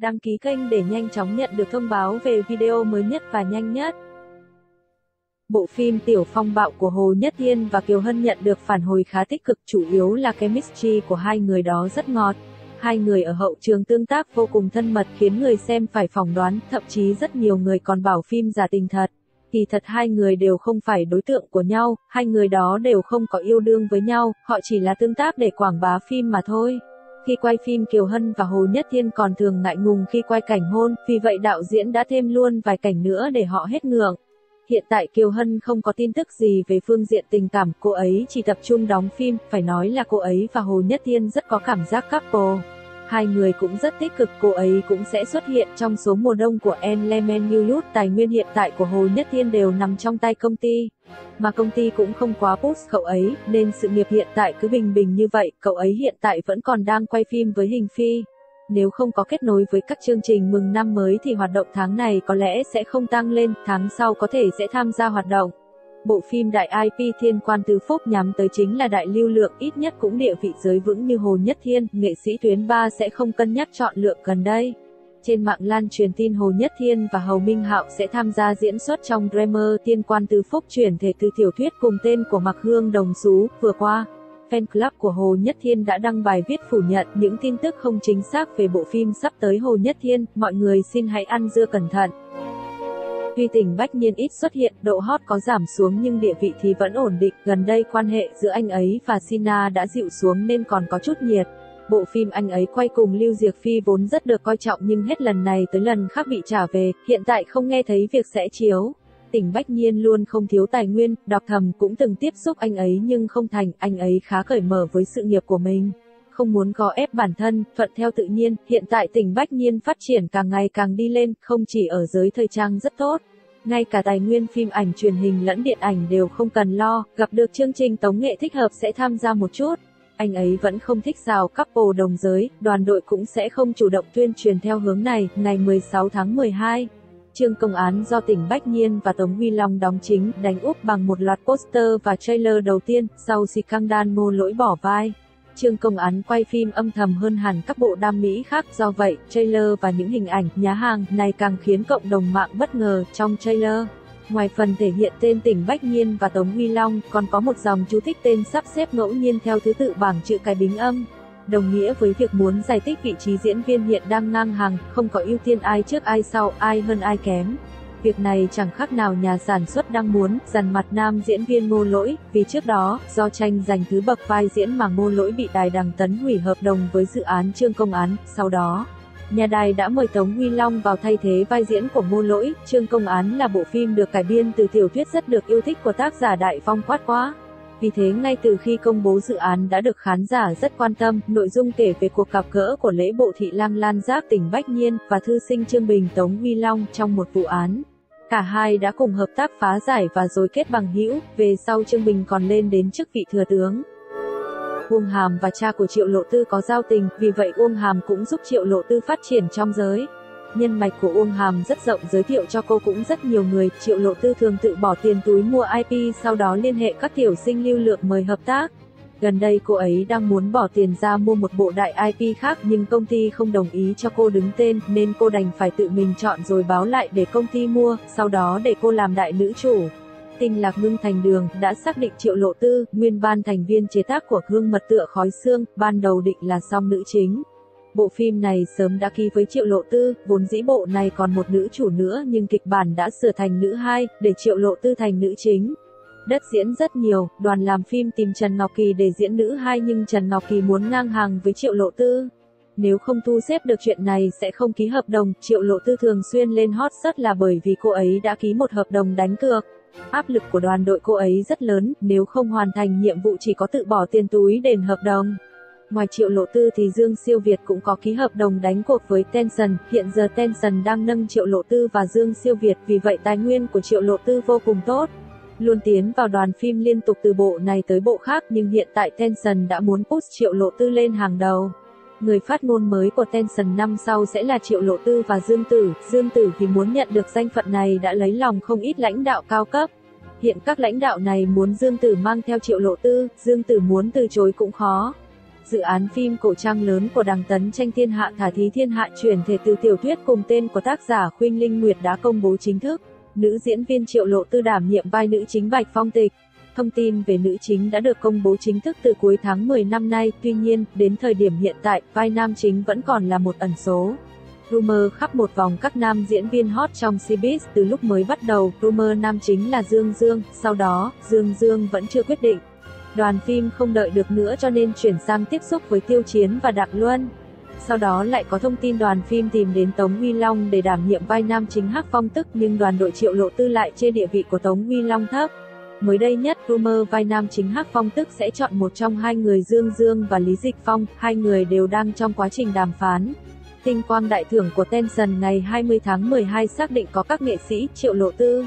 Đăng ký kênh để nhanh chóng nhận được thông báo về video mới nhất và nhanh nhất. Bộ phim Tiểu Phong Bạo của Hồ Nhất Thiên và Kiều Hân nhận được phản hồi khá tích cực, chủ yếu là chemistry của hai người đó rất ngọt. Hai người ở hậu trường tương tác vô cùng thân mật khiến người xem phải phỏng đoán, thậm chí rất nhiều người còn bảo phim giả tình thật. Kỳ thật hai người đều không phải đối tượng của nhau, hai người đó đều không có yêu đương với nhau, họ chỉ là tương tác để quảng bá phim mà thôi. Khi quay phim Kiều Hân và Hồ Nhất Thiên còn thường ngại ngùng khi quay cảnh hôn, vì vậy đạo diễn đã thêm luôn vài cảnh nữa để họ hết ngượng. Hiện tại Kiều Hân không có tin tức gì về phương diện tình cảm, cô ấy chỉ tập trung đóng phim, phải nói là cô ấy và Hồ Nhất Thiên rất có cảm giác couple. Hai người cũng rất tích cực, cô ấy cũng sẽ xuất hiện trong số mùa đông của Element New Youth. Tài nguyên hiện tại của Hồ Nhất Thiên đều nằm trong tay công ty, mà công ty cũng không quá push cậu ấy, nên sự nghiệp hiện tại cứ bình bình như vậy. Cậu ấy hiện tại vẫn còn đang quay phim với Hình Phi. Nếu không có kết nối với các chương trình mừng năm mới thì hoạt động tháng này có lẽ sẽ không tăng lên, tháng sau có thể sẽ tham gia hoạt động. Bộ phim đại IP Thiên Quan Tứ Phúc nhắm tới chính là đại lưu lượng, ít nhất cũng địa vị giới vững như Hồ Nhất Thiên, nghệ sĩ tuyến 3 sẽ không cân nhắc chọn lựa gần đây. Trên mạng lan truyền tin Hồ Nhất Thiên và Hầu Minh Hạo sẽ tham gia diễn xuất trong drama Thiên Quan Tứ Phúc chuyển thể từ tiểu thuyết cùng tên của Mạc Hương Đồng Sú. Vừa qua, fan club của Hồ Nhất Thiên đã đăng bài viết phủ nhận những tin tức không chính xác về bộ phim sắp tới Hồ Nhất Thiên, mọi người xin hãy ăn dưa cẩn thận. Tuy Tỉnh Bách Nhiên ít xuất hiện, độ hot có giảm xuống nhưng địa vị thì vẫn ổn định, gần đây quan hệ giữa anh ấy và Sina đã dịu xuống nên còn có chút nhiệt. Bộ phim anh ấy quay cùng Lưu Diệc Phi vốn rất được coi trọng nhưng hết lần này tới lần khác bị trả về, hiện tại không nghe thấy việc sẽ chiếu. Tỉnh Bách Nhiên luôn không thiếu tài nguyên, Đọc Thầm cũng từng tiếp xúc anh ấy nhưng không thành, anh ấy khá cởi mở với sự nghiệp của mình. Không muốn gò ép bản thân, thuận theo tự nhiên, hiện tại Tỉnh Bách Nhiên phát triển càng ngày càng đi lên, không chỉ ở giới thời trang rất tốt. Ngay cả tài nguyên phim ảnh truyền hình lẫn điện ảnh đều không cần lo, gặp được chương trình tống nghệ thích hợp sẽ tham gia một chút. Anh ấy vẫn không thích rào couple đồng giới, đoàn đội cũng sẽ không chủ động tuyên truyền theo hướng này. Ngày 16 tháng 12, Chương Công Án do Tỉnh Bách Nhiên và Tống Huy Long đóng chính, đánh úp bằng một loạt poster và trailer đầu tiên, sau scandal Ngô Lỗi bỏ vai. Chương Công Án quay phim âm thầm hơn hẳn các bộ đam mỹ khác, do vậy, trailer và những hình ảnh, nhá hàng này càng khiến cộng đồng mạng bất ngờ. Trong trailer, ngoài phần thể hiện tên Tỉnh Bách Nhiên và Tống Huy Long, còn có một dòng chú thích tên sắp xếp ngẫu nhiên theo thứ tự bảng chữ cái bính âm. Đồng nghĩa với việc muốn giải thích vị trí diễn viên hiện đang ngang hàng, không có ưu tiên ai trước ai sau, ai hơn ai kém. Việc này chẳng khác nào nhà sản xuất đang muốn dằn mặt nam diễn viên Ngô Lỗi, vì trước đó, do tranh giành thứ bậc vai diễn mà Ngô Lỗi bị Đài Đằng Tấn hủy hợp đồng với dự án Chương Công Án. Sau đó, nhà đài đã mời Tống Huy Long vào thay thế vai diễn của Ngô Lỗi. Chương Công Án là bộ phim được cải biên từ tiểu thuyết rất được yêu thích của tác giả Đại Phong Quát Quá. Vì thế ngay từ khi công bố dự án đã được khán giả rất quan tâm, nội dung kể về cuộc gặp gỡ của lễ bộ thị lang Lan Giác Tỉnh Bách Nhiên và thư sinh Trương Bình Tống Huy Long trong một vụ án. Cả hai đã cùng hợp tác phá giải và rồi kết bằng hữu, về sau Trương Bình còn lên đến chức vị thừa tướng. Uông Hàm và cha của Triệu Lộ Tư có giao tình, vì vậy Uông Hàm cũng giúp Triệu Lộ Tư phát triển trong giới. Nhân mạch của Uông Hàm rất rộng, giới thiệu cho cô cũng rất nhiều người. Triệu Lộ Tư thường tự bỏ tiền túi mua IP, sau đó liên hệ các tiểu sinh lưu lượng mời hợp tác. Gần đây cô ấy đang muốn bỏ tiền ra mua một bộ đại IP khác nhưng công ty không đồng ý cho cô đứng tên, nên cô đành phải tự mình chọn rồi báo lại để công ty mua, sau đó để cô làm đại nữ chủ. Tinh Lạc Ngưng Thành Đường đã xác định Triệu Lộ Tư, nguyên ban thành viên chế tác của Gương Mật Tựa Khói Xương, ban đầu định là song nữ chính. Bộ phim này sớm đã ký với Triệu Lộ Tư, vốn dĩ bộ này còn một nữ chủ nữa nhưng kịch bản đã sửa thành nữ hai, để Triệu Lộ Tư thành nữ chính. Đất diễn rất nhiều, đoàn làm phim tìm Trần Ngọc Kỳ để diễn nữ hai nhưng Trần Ngọc Kỳ muốn ngang hàng với Triệu Lộ Tư. Nếu không thu xếp được chuyện này sẽ không ký hợp đồng. Triệu Lộ Tư thường xuyên lên hot search là bởi vì cô ấy đã ký một hợp đồng đánh cược. Áp lực của đoàn đội cô ấy rất lớn, nếu không hoàn thành nhiệm vụ chỉ có tự bỏ tiền túi đền hợp đồng. Ngoài Triệu Lộ Tư thì Dương Siêu Việt cũng có ký hợp đồng đánh cuộc với Tencent, hiện giờ Tencent đang nâng Triệu Lộ Tư và Dương Siêu Việt, vì vậy tài nguyên của Triệu Lộ Tư vô cùng tốt. Luôn tiến vào đoàn phim liên tục từ bộ này tới bộ khác nhưng hiện tại Tencent đã muốn push Triệu Lộ Tư lên hàng đầu. Người phát ngôn mới của Tencent năm sau sẽ là Triệu Lộ Tư và Dương Tử. Dương Tử vì muốn nhận được danh phận này đã lấy lòng không ít lãnh đạo cao cấp. Hiện các lãnh đạo này muốn Dương Tử mang theo Triệu Lộ Tư, Dương Tử muốn từ chối cũng khó. Dự án phim cổ trang lớn của Đằng Tấn Tranh Thiên Hạ Thả Thí Thiên Hạ chuyển thể từ tiểu thuyết cùng tên của tác giả Khuynh Linh Nguyệt đã công bố chính thức. Nữ diễn viên Triệu Lộ Tư đảm nhiệm vai nữ chính Bạch Phong Tịch. Thông tin về nữ chính đã được công bố chính thức từ cuối tháng 10 năm nay, tuy nhiên, đến thời điểm hiện tại, vai nam chính vẫn còn là một ẩn số. Rumor khắp một vòng các nam diễn viên hot trong showbiz từ lúc mới bắt đầu, rumor nam chính là Dương Dương, sau đó, Dương vẫn chưa quyết định. Đoàn phim không đợi được nữa cho nên chuyển sang tiếp xúc với Tiêu Chiến và Đặng Luân. Sau đó lại có thông tin đoàn phim tìm đến Tống Huy Long để đảm nhiệm vai nam chính Hắc Phong Tức, nhưng đoàn đội Triệu Lộ Tư lại chê địa vị của Tống Huy Long thấp. Mới đây nhất, rumor vai nam chính Hắc Phong Tức sẽ chọn một trong hai người Dương và Lý Dịch Phong, hai người đều đang trong quá trình đàm phán. Tinh quang đại thưởng của Tension ngày 20 tháng 12 xác định có các nghệ sĩ Triệu Lộ Tư.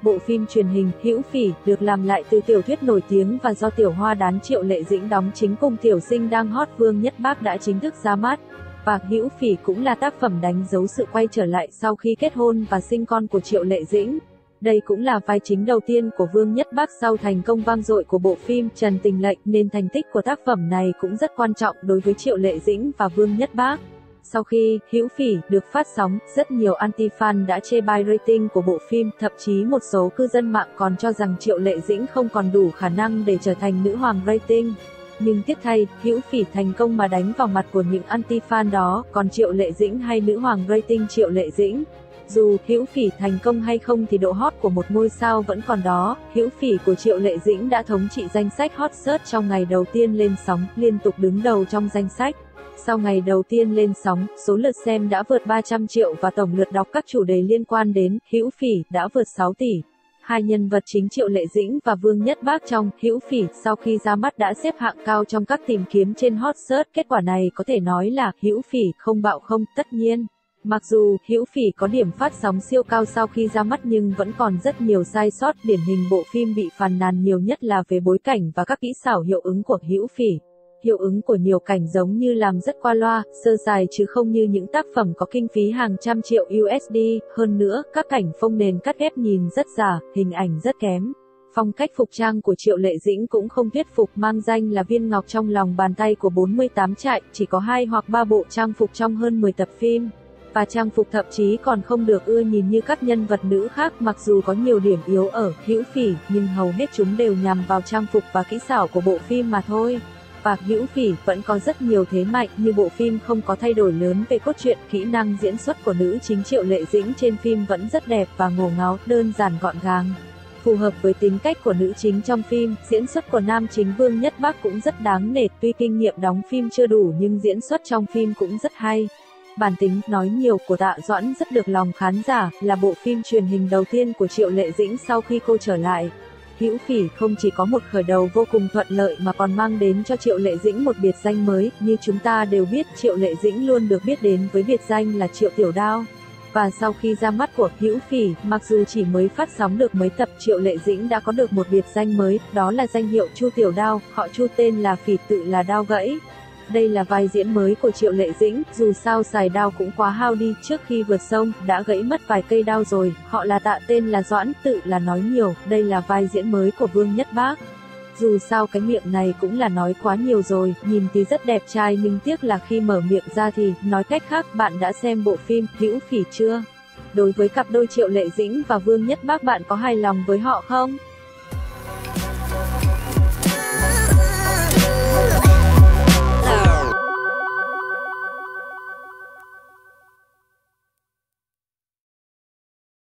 Bộ phim truyền hình Hữu Phỉ được làm lại từ tiểu thuyết nổi tiếng và do tiểu hoa đán Triệu Lệ Dĩnh đóng chính cùng tiểu sinh đang hot Vương Nhất Bác đã chính thức ra mắt. Và Hữu Phỉ cũng là tác phẩm đánh dấu sự quay trở lại sau khi kết hôn và sinh con của Triệu Lệ Dĩnh. Đây cũng là vai chính đầu tiên của Vương Nhất Bác sau thành công vang dội của bộ phim Trần Tình Lệnh, nên thành tích của tác phẩm này cũng rất quan trọng đối với Triệu Lệ Dĩnh và Vương Nhất Bác. Sau khi Hữu Phỉ được phát sóng, rất nhiều anti-fan đã chê bai rating của bộ phim, thậm chí một số cư dân mạng còn cho rằng Triệu Lệ Dĩnh không còn đủ khả năng để trở thành nữ hoàng rating. Nhưng tiếc thay, Hữu Phỉ thành công mà đánh vào mặt của những anti-fan đó, còn Triệu Lệ Dĩnh hay nữ hoàng rating Triệu Lệ Dĩnh. Dù Hữu Phỉ thành công hay không thì độ hot của một ngôi sao vẫn còn đó. Hữu Phỉ của Triệu Lệ Dĩnh đã thống trị danh sách hot search trong ngày đầu tiên lên sóng, liên tục đứng đầu trong danh sách. Sau ngày đầu tiên lên sóng, số lượt xem đã vượt 300 triệu và tổng lượt đọc các chủ đề liên quan đến Hữu Phỉ đã vượt 6 tỷ. Hai nhân vật chính Triệu Lệ Dĩnh và Vương Nhất Bác trong Hữu Phỉ sau khi ra mắt đã xếp hạng cao trong các tìm kiếm trên hot search. Kết quả này có thể nói là Hữu Phỉ không bạo không, tất nhiên. Mặc dù Hữu Phỉ có điểm phát sóng siêu cao sau khi ra mắt nhưng vẫn còn rất nhiều sai sót, điển hình bộ phim bị phàn nàn nhiều nhất là về bối cảnh và các kỹ xảo hiệu ứng của Hữu Phỉ. Hiệu ứng của nhiều cảnh giống như làm rất qua loa, sơ sài chứ không như những tác phẩm có kinh phí hàng trăm triệu USD, hơn nữa, các cảnh phông nền cắt ghép nhìn rất giả, hình ảnh rất kém. Phong cách phục trang của Triệu Lệ Dĩnh cũng không thuyết phục, mang danh là viên ngọc trong lòng bàn tay của 48 trại, chỉ có 2 hoặc 3 bộ trang phục trong hơn 10 tập phim. Và trang phục thậm chí còn không được ưa nhìn như các nhân vật nữ khác, mặc dù có nhiều điểm yếu ở Hữu Phỉ, nhưng hầu hết chúng đều nhằm vào trang phục và kỹ xảo của bộ phim mà thôi. Và Hữu Phỉ vẫn có rất nhiều thế mạnh, như bộ phim không có thay đổi lớn về cốt truyện, kỹ năng diễn xuất của nữ chính Triệu Lệ Dĩnh trên phim vẫn rất đẹp và ngổ ngáo, đơn giản gọn gàng. Phù hợp với tính cách của nữ chính trong phim, diễn xuất của nam chính Vương Nhất Bác cũng rất đáng nể, tuy kinh nghiệm đóng phim chưa đủ nhưng diễn xuất trong phim cũng rất hay. Bản tính nói nhiều của Tạ Doãn rất được lòng khán giả, là bộ phim truyền hình đầu tiên của Triệu Lệ Dĩnh sau khi cô trở lại. Hữu Phỉ không chỉ có một khởi đầu vô cùng thuận lợi mà còn mang đến cho Triệu Lệ Dĩnh một biệt danh mới, như chúng ta đều biết Triệu Lệ Dĩnh luôn được biết đến với biệt danh là Triệu Tiểu Đao. Và sau khi ra mắt của Hữu Phỉ, mặc dù chỉ mới phát sóng được mấy tập, Triệu Lệ Dĩnh đã có được một biệt danh mới, đó là danh hiệu Chu Tiểu Đao, họ Chu tên là Phỉ tự là đao gãy. Đây là vai diễn mới của Triệu Lệ Dĩnh, dù sao xài đao cũng quá hao đi, trước khi vượt sông, đã gãy mất vài cây đao rồi, họ là Tạ tên là Doãn, tự là nói nhiều, đây là vai diễn mới của Vương Nhất Bác. Dù sao cái miệng này cũng là nói quá nhiều rồi, nhìn thì rất đẹp trai nhưng tiếc là khi mở miệng ra thì, nói cách khác, bạn đã xem bộ phim Hữu Phỉ chưa? Đối với cặp đôi Triệu Lệ Dĩnh và Vương Nhất Bác bạn có hài lòng với họ không?